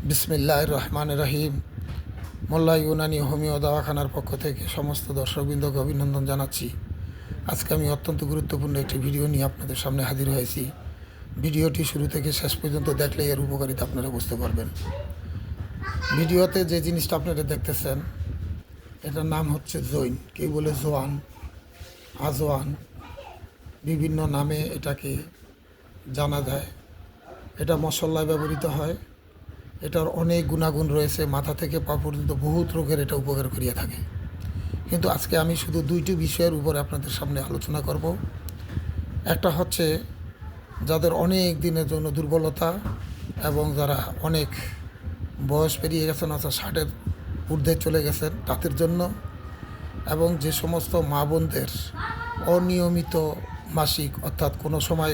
বিসমিল্লাহির রহমানির রহিম। মোল্লা ইউনানি হোমিও দাওয়াখানার পক্ষ থেকে সমস্ত দর্শকবৃন্দকে অভিনন্দন জানাচ্ছি। আজকে আমি অত্যন্ত গুরুত্বপূর্ণ একটি ভিডিও নিয়ে আপনাদের সামনে হাজির হয়েছি। ভিডিওটি শুরু থেকে শেষ পর্যন্ত দেখলে এর উপকারিতা আপনারা বুঝতে পারবেন। ভিডিওতে যে জিনিসটা আপনারা দেখতেছেন এটার নাম হচ্ছে জৈন, কেউ বলে জোয়ান, আজওয়ান, বিভিন্ন নামে এটাকে জানা যায়। এটা মশলায় ব্যবহৃত হয়। এটার অনেক গুণাগুণ রয়েছে, মাথা থেকে পা পর্যন্ত বহুত রোগের এটা উপকার করিয়া থাকে। কিন্তু আজকে আমি শুধু দুইটি বিষয়ের উপরে আপনাদের সামনে আলোচনা করব। একটা হচ্ছে যাদের অনেক দিনের জন্য দুর্বলতা এবং যারা অনেক বয়স পেরিয়ে গেছেন অর্থাৎ 60-এর ঊর্ধ্বে চলে গেছেন তাদের জন্য, এবং যে সমস্ত মা বোনদের অনিয়মিত মাসিক অর্থাৎ কোনো সময়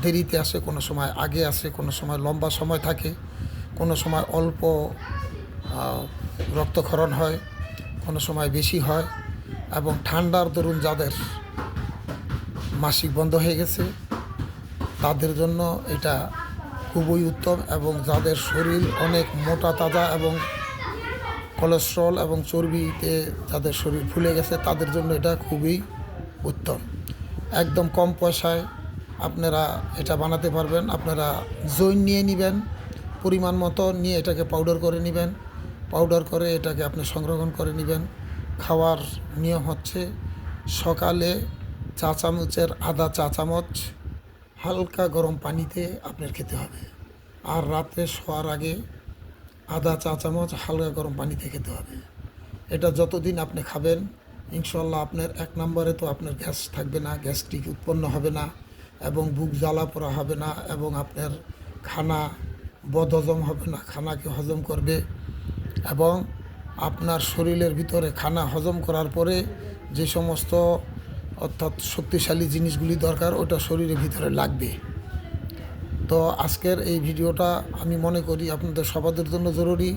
দেরিতে আসে, কোনো সময় আগে আসে, কোনো সময় লম্বা সময় থাকে, কোনো সময় অল্প রক্তক্ষরণ হয়, কোনো সময় বেশি হয়, এবং ঠান্ডার দরুন যাদের মাসিক বন্ধ হয়ে গেছে তাদের জন্য এটা খুবই উত্তম। এবং যাদের শরীর অনেক মোটা তাজা এবং কোলেস্ট্রল এবং চর্বিতে যাদের শরীর ফুলে গেছে তাদের জন্য এটা খুবই উত্তম। একদম কম পয়সায় আপনারা এটা বানাতে পারবেন। আপনারা জৈন নিয়ে নেবেন, পরিমাণ মতো নিয়ে এটাকে পাউডার করে নেবেন। পাউডার করে এটাকে আপনি সংরক্ষণ করে নেবেন। খাওয়ার নিয়ম হচ্ছে সকালে চা চামচের আধা চা চামচ হালকা গরম পানিতে আপনার খেতে হবে, আর রাতে শোয়ার আগে আধা চা চামচ হালকা গরম পানিতে খেতে হবে। এটা যতদিন আপনি খাবেন ইনশাল্লাহ আপনার এক নম্বরে তো আপনার গ্যাস থাকবে না, গ্যাস্ট্রিক উৎপন্ন হবে না, এবং বুক জ্বালা পোড়া হবে না, এবং আপনার খানা বদহজম হবে না, খানাকে হজম করবে। এবং আপনার শরীরের ভিতরে খানা হজম করার পরে যে সমস্ত অর্থাৎ শক্তিশালী জিনিসগুলি দরকার ওটা শরীরের ভিতরে লাগবে। তো আজকের এই ভিডিওটা আমি মনে করি আপনাদের সবাদের জন্য জরুরি।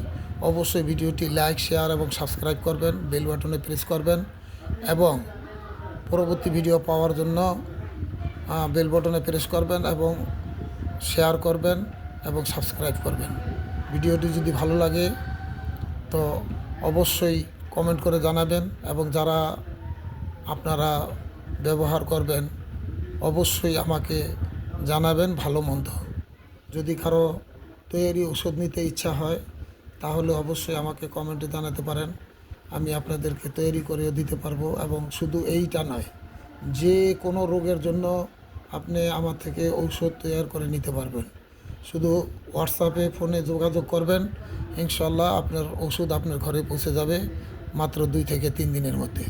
অবশ্যই ভিডিওটি লাইক, শেয়ার এবং সাবস্ক্রাইব করবেন, বেল বাটনে প্রেস করবেন, এবং পরবর্তী ভিডিও পাওয়ার জন্য বেল বাটনে প্রেস করবেন এবং শেয়ার করবেন এবং সাবস্ক্রাইব করবেন। ভিডিওটি যদি ভালো লাগে তো অবশ্যই কমেন্ট করে জানাবেন, এবং যারা আপনারা ব্যবহার করবেন অবশ্যই আমাকে জানাবেন ভালো মন্দ। যদি কারো তৈরি ওষুধ নিতে ইচ্ছা হয় তাহলে অবশ্যই আমাকে কমেন্টে জানাতে পারেন, আমি আপনাদেরকে তৈরি করেও দিতে পারবো। এবং শুধু এইটা নয়, যে কোনো রোগের জন্য আপনি আমার থেকে ঔষধ তৈরি করে নিতে পারবেন। শুধু হোয়াটসঅ্যাপে ফোনে যোগাযোগ করবেন, ইনশাল্লাহ আপনার ওষুধ আপনার ঘরে পৌঁছে যাবে মাত্র 2 থেকে 3 দিনের মধ্যে।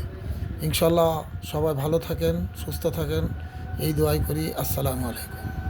ইনশাল্লাহ সবাই ভালো থাকেন, সুস্থ থাকেন, এই দোয়াই করি। আসসালামু আলাইকুম।